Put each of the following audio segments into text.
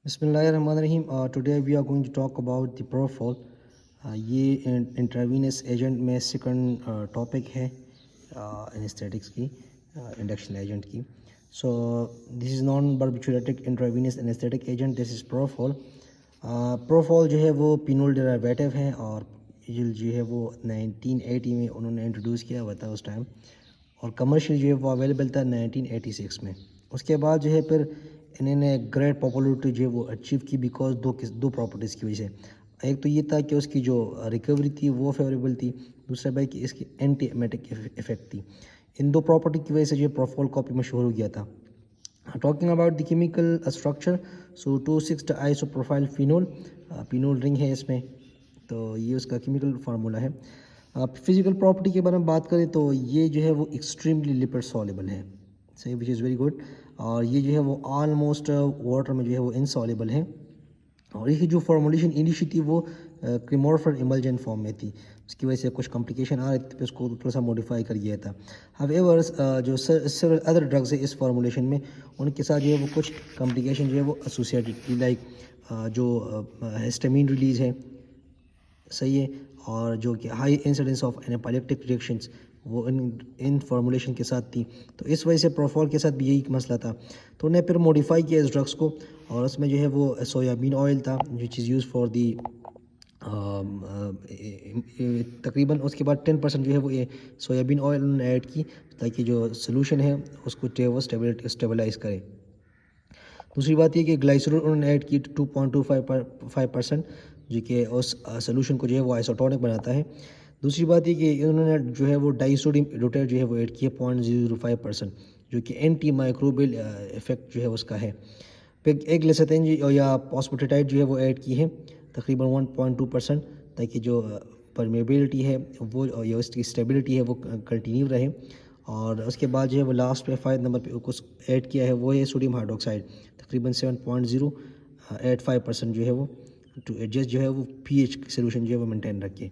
Bismillahirrahmanirrahim. Today we are going to talk about the Propofol. ये intravenous agent में second topic है anaesthetics की, induction agent की. So this is non barbiturate intravenous anaesthetic agent. This is propofol. Propofol जो है वो pinhole derivative है और ये जो है वो 1980 में उन्होंने इंट्रोड्यूस किया हुआ था उस टाइम, और कमर्शियल जो है वो अवेलेबल था 1986 में. उसके बाद जो है फिर इन्होंने ग्रेट पॉपुलरिटी जो है वो अचीव की बिकॉज दो प्रॉपर्टीज़ की वजह से. एक तो ये था कि उसकी जो रिकवरी थी वो फेवरेबल थी, दूसरा भाई कि इसकी एंटी एमेटिक इफेक्ट थी. इन दो प्रॉपर्टी की वजह से जो प्रोफॉल कॉपी मशहूर हो गया था. Talking about the chemical structure, so 2,6 isopropyl phenol, phenol ring है इसमें, तो ये उसका केमिकल फार्मूला है. फिजिकल प्रॉपर्टी के बारे में बात करें तो ये जो है वो एक्सट्रीमली लिपिड सॉल्युबल है, सही, विच इज़ वेरी गुड. और ये जो है वो ऑलमोस्ट वाटर में जो है वो इनसॉल्युबल है. और ये जो फॉर्मुलेशन इनिशियली थी वो क्रीमोरफर इमल्जेंट फॉर्म में थी, उसकी वजह से कुछ कॉम्प्लिकेशन आ रहे थे, उसको थोड़ा सा मॉडिफाई कर दिया था. हावेवर जो सेवरल अदर ड्रग्स है इस फॉर्मुलेशन में, उनके साथ जो है वो कुछ कॉम्प्लिकेशन जो है वो एसोसिएटेड थी, लाइक जो हिस्टामिन रिलीज़ है, सही है, और जो कि high incidence of anaphylactic reactions वो इन फार्मूलेशन के साथ थी. तो इस वजह से प्रोफॉल के साथ भी यही मसला था, तो उन्हें फिर मॉडिफाई किया इस ड्रग्स को, और उसमें जो है वो सोयाबीन ऑयल था which is use for the तकरीबन. उसके बाद 10% जो है वो ये सोयाबीन ऑयल उन्होंने ऐड की ताकि जो सोल्यूशन है उसको वो स्टेबलाइज करे. दूसरी बात ये कि ग्लाइसरोल उन्होंने ऐड की 2.25%, जो कि उस सोल्यूशन को जो है वो आइसोटोनिक बनाता है. दूसरी बात ये कि उन्होंने जो है वो डाइसोडियम एडोटर जो है वो ऐड किया 0.005%, जो कि एंटी माइक्रोबियल इफेक्ट जो है उसका है. फिर एक लेसेथिन या फॉस्फेटाइड जो है वो ऐड की है तकरीबन 1.2%, ताकि जो परमेबिलिटी है वो या उसकी स्टेबिलिटी है वो कंटिन्यू रहे. और उसके बाद जो है वो लास्ट पे 5 नंबर पे कुछ ऐड किया है, वो है सोडियम हाइड्रोक्साइड, तकरीबन 7.085% जो है वो, टू एडजस्ट जो है वो पीएच सोल्यूशन जो है वो मेंटेन रखे.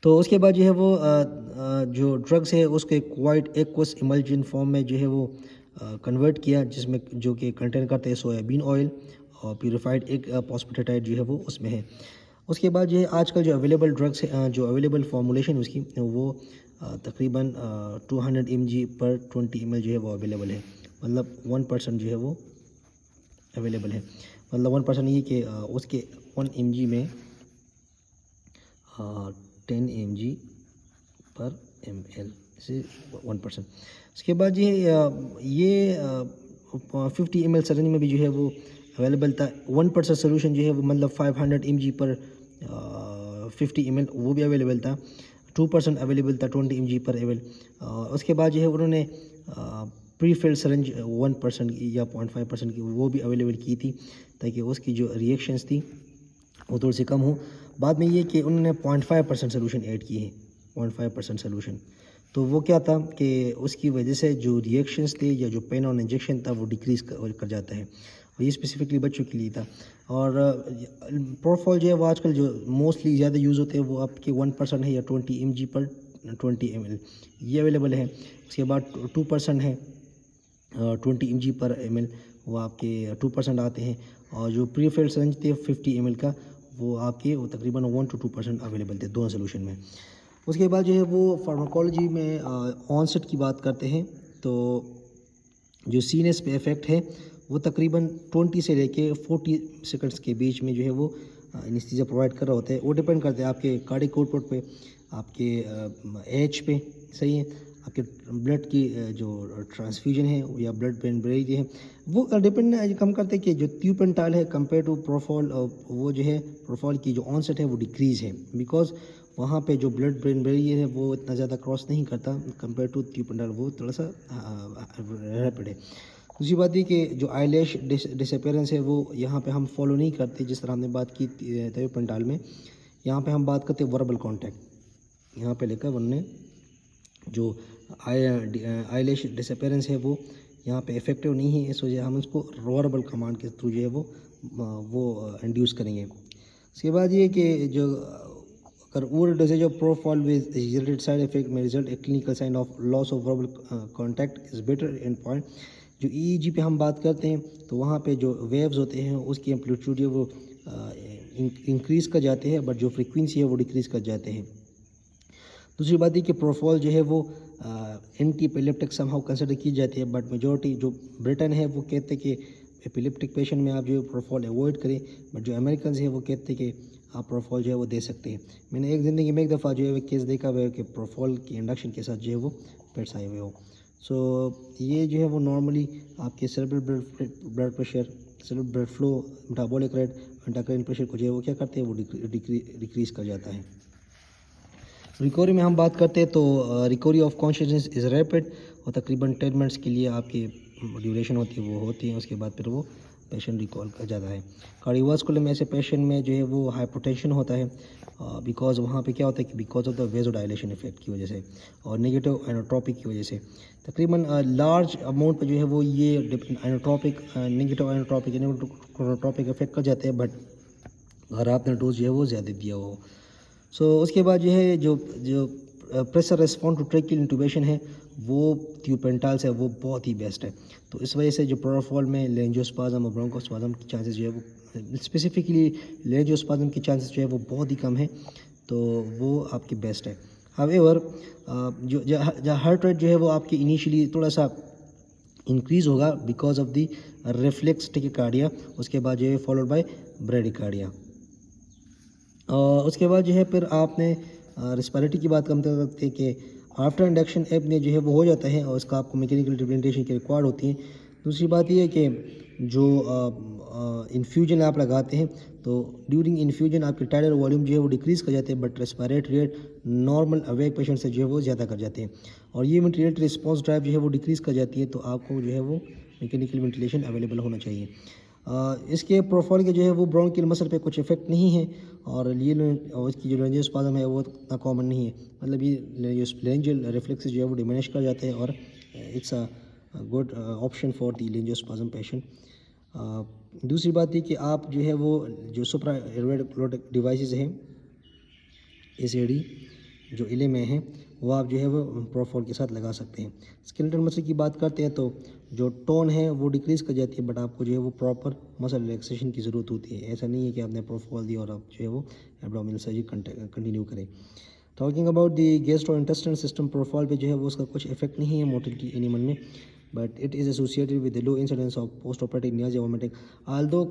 तो उसके बाद जो है वो जो ड्रग्स है उसके क्वाइट एक्वस इमल्जेंट फॉर्म में जो है वो कन्वर्ट किया, जिसमें जो कि कंटेन करते हैं सोयाबीन ऑयल, और प्यूरिफाइड एक फॉस्फेटाइड जो है वो उसमें है. उसके बाद जो है आजकल जो अवेलेबल ड्रग्स है, जो अवेलेबल फार्मूलेशन उसकी वो तकरीबन 200 mg पर 20 ml जो है वो अवेलेबल है, मतलब 1% जो है वो अवेलेबल है. मतलब 1% ये कि उसके 1 mg में 10 mg पर ml से 1%. उसके बाद ये 50 ml सरेंज में भी जो है वो अवेलेबल था. 1% सोल्यूशन जो है वो मतलब 500 mg पर 50 ml वो भी अवेलेबल था. 2% अवेलेबल था 20 mg पर ml. उसके बाद जो है उन्होंने प्रीफिल्ड सरेंज 1% या 0.5% की वो भी अवेलेबल की थी, ताकि उसकी जो रिएक्शंस थी वो थोड़ी सी कम हो. बाद में ये कि उन्होंने 0.5% सोल्यूशन ऐड की है, 0.5% सोल्यूशन. तो वो क्या था कि उसकी वजह से जो रिएक्शंस थे या जो पेन ऑन इंजेक्शन था वो डिक्रीज़ कर जाता है, और ये स्पेसिफिकली बच्चों के लिए था. और प्रोफॉल जो है वो आजकल जो मोस्टली ज़्यादा यूज़ होते हैं वो आपके 1% है या 20 mg पर 20 ml ये अवेलेबल है. उसके बाद 2% है 20 mg पर ml, वो आपके 2% आते हैं. और जो प्रीफिल्ड सरेंज थे 50 ml का, वो आपके वो तकरीबन 1 to 2% अवेलेबल थे दोनों सोल्यूशन में. उसके बाद जो है वो फार्माकोलॉजी में ऑनसेट की बात करते हैं, तो जो सीनेस पे इफेक्ट है वो तकरीबन 20 से लेके 40 सेकंड्स के बीच में जो है वो एनेस्थीसिया प्रोवाइड कर रहा होता है. वो डिपेंड करता है आपके कार्डियक आउटपुट पे, आपके एज पे, सही है, आपके ब्लड की जो ट्रांसफ्यूजन है या ब्लड ब्रेन बैरियर है वो डिपेंड कम करते हैं कि जो ट्यूपेंटाल है कंपेयर टू प्रोफॉल, वो जो है प्रोफॉल की जो ऑनसेट है वो डिक्रीज़ है, बिकॉज वहाँ पे जो ब्लड ब्रेन बैरियर है वो इतना ज़्यादा क्रॉस नहीं करता कंपेयर टू ट्यूपेंटाल, वो थोड़ा सा रैपिड है. दूसरी बात ये कि जो आईलैश डिसअपेरेंस है वो यहाँ पे हम फॉलो नहीं करते, जिस तरह हमने बात की ट्यूपेंटाल में. यहाँ पे हम बात करते हैं वर्बल कॉन्टैक्ट, यहाँ पे लेकर उन्होंने जो आईलैश डिसअपेरेंस है वो यहाँ पे इफेक्टिव नहीं है, इस वजह हम उसको वर्बल कमांड के थ्रू जो है वो इंड्यूस करेंगे. उसके बाद ये कि जो अगर over doses of propofol with related side effect में result a clinical sign of loss of verbal contact is better end point, जो ईईजी पे हम बात करते हैं तो वहाँ पे जो वेव्स होते हैं उसकी एम्पलीट्यूड है वो इंक्रीज़ कर जाते हैं, बट जो फ्रीक्वेंसी है वो डिक्रीज़ कर जाते हैं। दूसरी बात है कि प्रोफॉल जो है वो एंटी एपिलेप्टिक समहाउ कंसिडर की जाती है, बट मेजॉरिटी जो ब्रिटेन है वो कहते हैं कि एपिलेप्टिक पेशेंट में आप जो है प्रोफॉल अवॉइड करें, बट जो अमेरिकन है वो कहते हैं कि आप प्रोफॉल जो है वो दे सकते हैं। मैंने एक ज़िंदगी में एक दफ़ा जो है वो केस देखा हुआ है कि प्रोफॉल की इंडक्शन के साथ जो है वो पेट्स आए हुए हो। सो ये जो है वो नॉर्मली आपके cerebral blood pressure, cerebral blood flow, metabolic rate, endocrine pressure को जो है वो क्या करते हैं वो डिक्रीज़ कर जाता है। रिकवरी में हम बात करते हैं तो recovery of consciousness is rapid और तकरीबन 10 मिनट्स के लिए आपकी ड्यूरेशन होती है वो होती है, उसके बाद फिर वो पेशेंट रिकॉल कर जाता है। कार्डियोवास्कुलर में ऐसे पेशेंट में जो है वो हाइपरटेंशन होता है बिकॉज वहाँ पे क्या होता है कि because of the vasodilation effect की वजह से और नेगेटिव एनोट्रोपिक की वजह से तकरीबन लार्ज अमाउंट पर जो है वो ये एनोट्रोपिक नेगेटिव एनोट्रोपिक इफेक्ट कर जाते हैं, बट अगर आपने डोज जो है वो ज़्यादा दिया हो। उसके बाद जो है जो जो प्रेशर रिस्पॉन्ड टू ट्रेकियल इंटूबेशन है वो ट्यूपेंटाल्स है वो बहुत ही बेस्ट है। तो इस वजह से जो प्रोफॉल में लेंजियोस्पाज्म और ब्रोंकोस्पाज्म की चांसेस जो है वो स्पेसिफिकली लेंजियोस्पाज्म की चांसेस जो है वो बहुत ही कम है, तो वो आपकी बेस्ट है। हावेवर जो हार्ट रेट जो है वो आपकी इनिशियली थोड़ा सा इंक्रीज़ होगा because of the reflex tachycardia, उसके बाद जो है फॉलोड बाय ब्रेडिकार्डिया। उसके बाद जो है फिर आपने रिस्पायरेटरी की बात करते वक्त कि आफ्टर इंडक्शन ऐप में जो है वो हो जाता है और उसका आपको मैकेनिकल रिप्रेजेंटेशन की रिक्वायर्ड होती है। दूसरी बात ये है कि जो इन्फ्यूजन आप लगाते हैं तो ड्यूरिंग इन्फ्यूजन आपके टाइडल वॉल्यूम जो है वो डिक्रीज़ कर जाते हैं, but respiratory rate normal awake patient से जो है वो ज़्यादा कर जाते हैं और ये वेंटिलेटरी रिस्पॉन्स ड्राइव जो है वो डिक्रीज़ कर जाती है, तो आपको जो है वो मैकेनिकल वेंटिलेशन अवेलेबल होना चाहिए। इसके प्रोफाइल के जो है वो ब्रोंकियल मसल पे कुछ इफेक्ट नहीं है और ये और इसकी जो लेंजियोस्पाज्म है वो इतना कॉमन नहीं है, मतलब ये लेंजियल रिफ्लेक्स जो है वो डिमिनिश कर जाते हैं और it's a good option for the laryngospasm patient. दूसरी बात ये कि आप जो है वो जो सुप्रा एरोडिक डिवाइसेस हैं एसीडी जो इले में है वो आप जो है वो प्रोफॉल के साथ लगा सकते हैं। स्केलेटल मसल की बात करते हैं तो जो टोन है वो डिक्रीज़ कर जाती है, बट आपको जो है वो प्रॉपर मसल रिलैक्सेशन की ज़रूरत होती है। ऐसा नहीं है कि आपने प्रोफॉल दी और आप जो है वो एब्डोमिनल सर्जरी कंटिन्यू करें। Talking about the gastrointestinal system profile पे जो है वो उसका कुछ इफेक्ट नहीं है मोटिलिटी एनिमल में, but it is associated with low incidence of post operative Niyaz vomiting, Aldous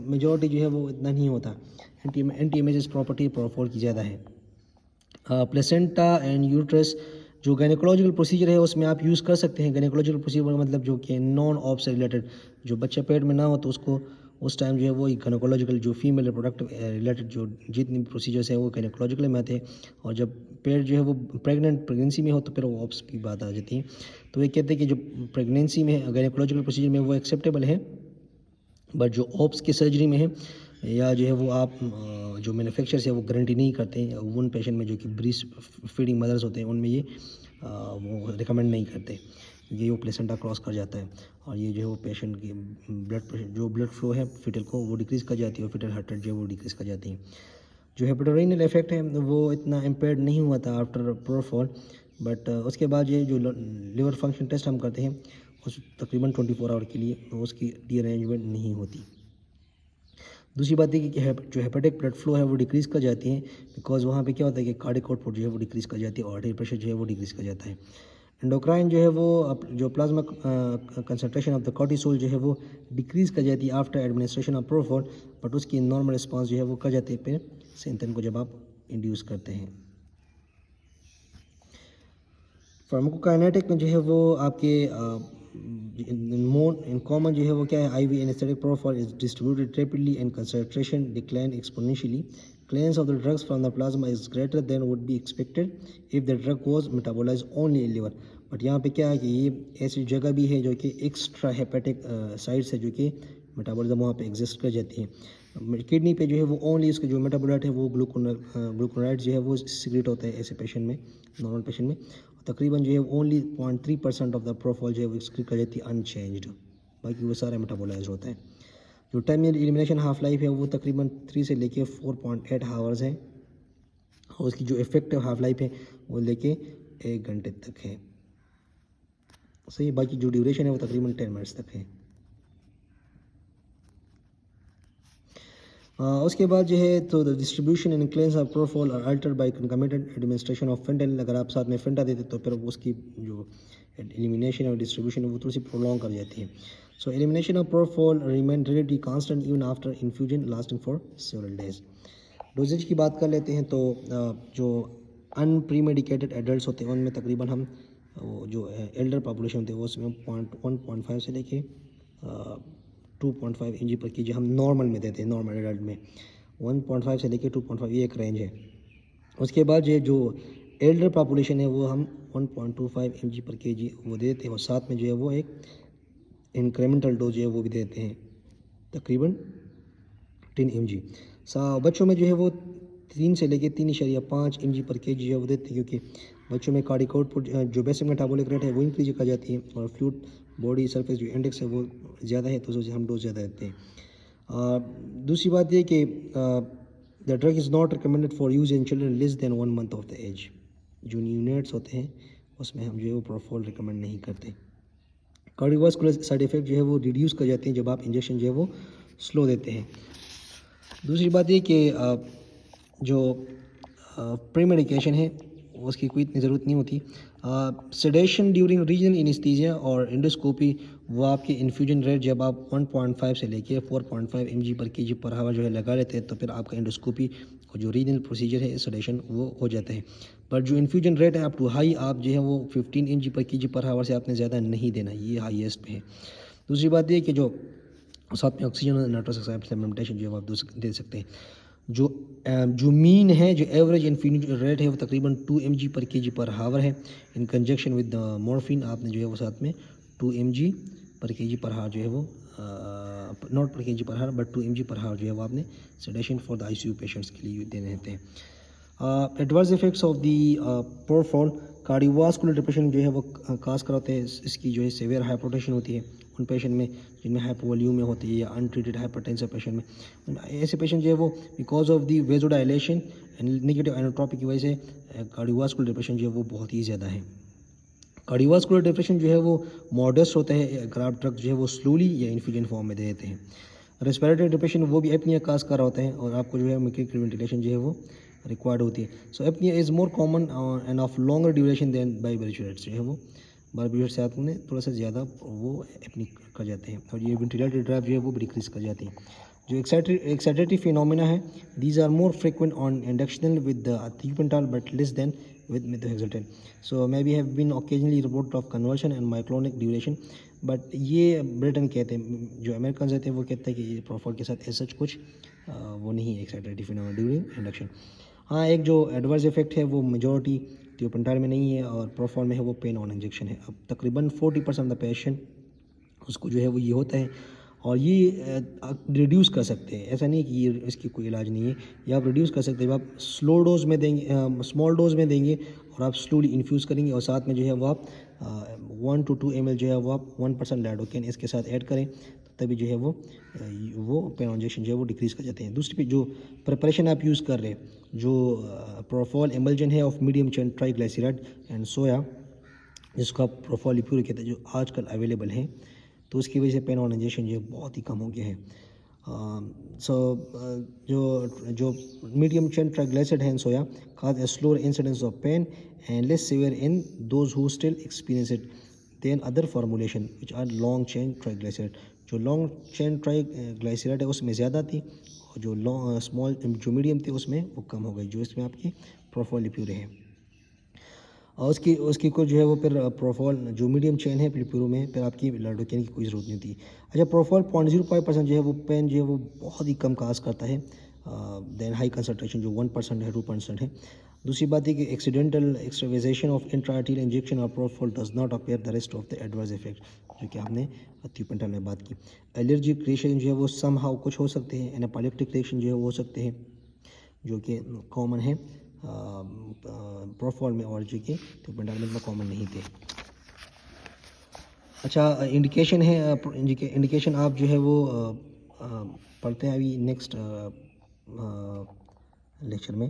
majority जो है वो इतना नहीं होता। एंटी इमेजेस प्रॉपर्टी प्रोफॉल की ज़्यादा है। प्लेसेंटा एंड यूट्रस जो गायनेकोलॉजिकल प्रोसीजर है उसमें आप यूज़ कर सकते हैं। गायनेकोलॉजिकल प्रोसीजर मतलब जो कि नॉन ऑफ से रिलेटेड, जो बच्चा पेट में ना हो तो उसको उस टाइम जो है वो गायनेकोलॉजिकल जो फीमेल रिप्रोडक्टिव रिलेटेड जो जितनी प्रोसीजर्स हैं वो गायनेकोलॉजिकल में आते हैं, और जब पेट जो है वो प्रेगनेंसी में हो तो फिर वो ऑप्स की बात आ जाती है। तो ये कहते हैं कि जो प्रेगनेंसी में गायनेकोलॉजिकल प्रोसीजर में वो एक्सेप्टेबल है, बट जो ऑप्स की सर्जरी में है या जो है वो आप जो मैन्युफैक्चरर्स है वो गारंटी नहीं करते हैं उन पेशेंट में जो कि ब्रीस्ट फीडिंग मदर्स होते हैं उनमें ये वो रिकमेंड नहीं करते, ये वो प्लेसेंटा क्रॉस कर जाता है और ये जो है वो पेशेंट की ब्लड प्रेशर जो ब्लड फ्लो है फीटल को वो डिक्रीज़ कर जाती है और फीटल हार्ट रेट जो है वो डिक्रीज़ कर जाती है। जो हेपेटोरेनियल इफेक्ट है वो इतना इम्पेयर्ड नहीं हुआ था आफ्टर प्रोफॉल, बट उसके बाद ये जो लिवर फंक्शन टेस्ट हम करते हैं उस तकरीबन 24 आवर के लिए तो उसकी रीअरेंजमेंट नहीं होती। दूसरी बात है कि जो हेपेटिक ब्लड फ्लो है वो डिक्रीज़ कर जाती है बिकॉज वहाँ पे क्या होता है कि कार्डिक आउटपुट जो है वो डिक्रीज़ कर जाती है और आर्टरी प्रेशर जो है वो डिक्रीज़ कर जाता है। एंडोक्राइन जो है वो जो plasma concentration of the cortisol जो है वो डिक्रीज़ कर जाती है आफ्टर एडमिनिस्ट्रेशन ऑफ प्रोफॉल, बट उसकी नॉर्मल रिस्पांस जो है वो कर जाते हैं फिर सेंथन को जब आप इंड्यूस करते हैं। फार्माकोकाइनेटिक में जो है वो आपके इन कॉमन जो है वो क्या है IV anesthetic profile is distributed rapidly and concentration decline exponentially, clearance of the drugs from the plasma is greater than would be expected if the drug was metabolized only in liver। But यहाँ पे क्या है कि ये ऐसी जगह भी है जो कि एक्स्ट्रा हेपेटिक साइड्स है जो कि मेटाबॉलिज्म वहाँ पे एग्जिस्ट कर जाती है। किडनी पे जो है वो ओनली इसका जो मेटाबोलाइट है वो ग्लूकोनाइड जो है वो सिक्रेट होता है ऐसे पेशेंट में, नॉर्मल पेशेंट में तकरीबन जो है ओनली 0.3% ऑफ द प्रोफाइल जो है वो सिक्रेट कर जाती है अनचेंज्ड, बाकी वो सारा मेटाबोलाइज होता है। जो टाइम एलिमिनेशन हाफ लाइफ है वो तकरीबन 3 से लेके 4.8 आवर्स है और उसकी जो इफेक्टिव हाफ लाइफ है वो लेके 1 घंटे तक है। सही, बाकी जो ड्यूरेशन है वो तकरीबन 10 मिनट्स तक है। उसके बाद जो है तो the distribution and clearance of propofol are altered by concomitant administration of fentanyl. अगर आप साथ में फेंटा देते तो फिर उसकी जो एलिमिनेशन और डिस्ट्रीब्यूशन है वो थोड़ी सी प्रोलॉन्ग कर जाती है। So elimination of propofol remain relatively constant even after infusion lasting for several days. Doses की बात कर लेते हैं तो जो अनप्रीमेडिकेटेड एडल्ट होते हैं उनमें तकरीबन हम वो जो एल्डर पॉपुलेशन होती है वो उसमें 1.5 से लेके 2.5 mg पर केजी हम नॉर्मल में देते हैं। नॉर्मल एडल्ट में 1.5 से लेके 2.5 ये एक रेंज है। उसके बाद ये जो एल्डर पॉपुलेशन है वो हम 1.25 mg पर केजी वो देते हैं और साथ में जो है वो एक इंक्रीमेंटल डोज है वो भी देते हैं तकरीबन 10 mg। बच्चों में जो है वो 3 से लेके 3.5 mg पर केजी है वो देते हैं, क्योंकि बच्चों में कार्डिक आउटपुट जो बेसिक मेटाबॉलिक रेट है वो इंक्रीज कर जाती है और फ्लूइड बॉडी सरफेस जो इंडेक्स है वो ज़्यादा है तो उससे हम डोज ज़्यादा देते हैं। दूसरी बात ये कि the drug is not recommended for use in children less than 1 month of the age. जो न्यूनेट्स होते हैं उसमें हम जो है वो प्रोफॉल रिकमेंड नहीं करते। कार्डियोवास्कुलर साइड इफ़ेक्ट जो है वो रिड्यूस कर जाते हैं जब आप इंजेक्शन जो है वो स्लो देते हैं। दूसरी बात ये कि जो प्री मेडिकेशन है उसकी कोई इतनी ज़रूरत नहीं होती। सेडेशन ड्यूरिंग रीजनल एनेस्थीसिया और एंडोस्कोपी वो आपके इन्फ्यूजन रेट जब आप 1.5 से लेके 4.5 mg पर केजी पर हावर जो है लगा लेते हैं तो फिर आपका एंडोस्कोपी और जो रीजनल प्रोसीजर है सेडेशन वो हो जाता है। पर जो इन्फ्यूजन रेट है अप टू हाई आप जो है वो 15 mg पर केजी पर हावर से आपने ज़्यादा नहीं देना, ये हाईएस्ट पे है। दूसरी बात ये कि जो साथ में ऑक्सीजन और नाइट्रस ऑक्साइड सप्लीमेंटेशन जो है आप दे सकते हैं। जो मीन है जो एवरेज इन्फ्यूजन रेट है वो तकरीबन 2 mg पर केजी पर हावर है। इन कंजक्शन विद मॉर्फिन आपने जो है वो साथ में 2 mg पर केजी पर हावर जो है वो नॉट पर केजी पर हावर बट 2 mg पर हावर जो है वो आपने sedation for the ICU patients के लिए देने रहते हैं। Adverse effects of the propofol cardiovascular depression जो है वो खास कर होते हैं। इसकी जो है सेवियर हाइपोटेंशन होती है उन पेशेंट में जिनमें हाइपोवॉल्यूमिया होती है या अनट्रीटेड हाइपरटेंसिव पेशेंट में। ऐसे पेशेंट जो है वो because of the vasodilation and negative inotropy की वजह से कार्डियोवास्कुलर डिप्रेशन जो है वो बहुत ही ज़्यादा है। कार्डियोवास्कुलर डिप्रेशन जो है वो मॉडस्ट होता है अगर आप ड्रग जो है वो स्लोली या इन्फ्यूजन फॉर्म में दे देते हैं। रेस्पिरेटरी डिप्रेशन वो भी एपनिया काज कर रहा होता है और आपको जो है मैकेनिकल वेंटिलेशन जो है वो रिक्वायर्ड होती है। So apnoea is more common and of longer duration than barbiturates जो है वो बारबिटूरेट से आपने थोड़ा सा ज़्यादा वो एपनी कर जाते हैं और ये वेंटिलेटरी ड्राइव जो है वो डिक्रीज कर जाती है। जो एक्साइटेटरी फिनोमेना है these are more frequent on induction with thiopental but less than with methoxytin. So maybe have been occasionally report of conversion and myoclonic duration, but ये ब्रिटेन कहते हैं, जो अमेरिकन रहते हैं वो कहते हैं कि ये प्रोफॉल के साथ ऐसा कुछ वो नहीं है एक्साइटेटरी फिनोमेना ड्यूरिंग इंडक्शन। हाँ, एक जो एडवर्स इफेक्ट है वो मेजॉरिटी थियोपेंटाल में नहीं है और प्रोफॉल में है वो पेन ऑन इंजेक्शन है। अब तकरीबन 40% द पेशेंट उसको जो है वो ये होता है और ये रिड्यूस कर सकते हैं। ऐसा नहीं कि ये इसकी कोई इलाज नहीं है, ये आप रिड्यूस कर सकते हैं। आप स्लो डोज में देंगे, स्मॉल डोज में देंगे और आप स्लोली इन्फ्यूज़ करेंगे और साथ में जो है वो आप 1 to 2 ml जो है वो आप 1% लाइडोकेन इसके साथ ऐड करें तो तभी जो है वो पेन इंजेक्शन जो है वो डिक्रीज़ कर जाते हैं। दूसरी पे जो प्रिपरेशन आप यूज़ कर रहे हैं, जो प्रोफॉल एमल्जन है of medium chain triglyceride and सोया, जिसको आप प्रोफॉल लिप्यूर कहते हैं, जो आजकल अवेलेबल हैं, तो उसकी वजह से पेन ऑन इंजेक्शन जो बहुत ही कम हो गया है। जो मीडियम चेन ट्राइग्लिसराइड है soya cause a slower incidence of pain and less severe in those who still experience it than other formulation which are long chain triglyceride. जो लॉन्ग चेन ट्राइग्लिसराइड है उसमें ज़्यादा थी और जो स्मॉल जो medium थी उसमें वो कम हो गई, जो इसमें आपकी प्रोफॉल लिप्यूर है। और उसकी को जो है वो फिर प्रोफॉल जो मीडियम चेन है प्यूरो में फिर आपकी लाइडोकेन की कोई ज़रूरत नहीं होती। अच्छा, प्रोफॉल 0.05% जो है वो पेन जो है वो बहुत ही कम काज करता है देन हाई कंसनट्रेशन जो 1% है 2% है। दूसरी बात है कि accidental extravasation of intraarterial injection और propofol does not appear the rest of the adverse effect, जो कि हमने थियोपेंटाल में बात की। एलर्जिक रिएक्शन जो है वो सम हाउ कुछ हो सकते हैं, एनाफिलेक्टिक रिएक्शन जो है वो हो सकते हैं जो कि कॉमन है प्रोफॉल में और जो कि थियोपेंटाल में कॉमन नहीं थे। अच्छा, इंडिकेशन है, इंडिकेशन आप जो है वो पढ़ते हैं अभी नेक्स्ट लेक्चर में।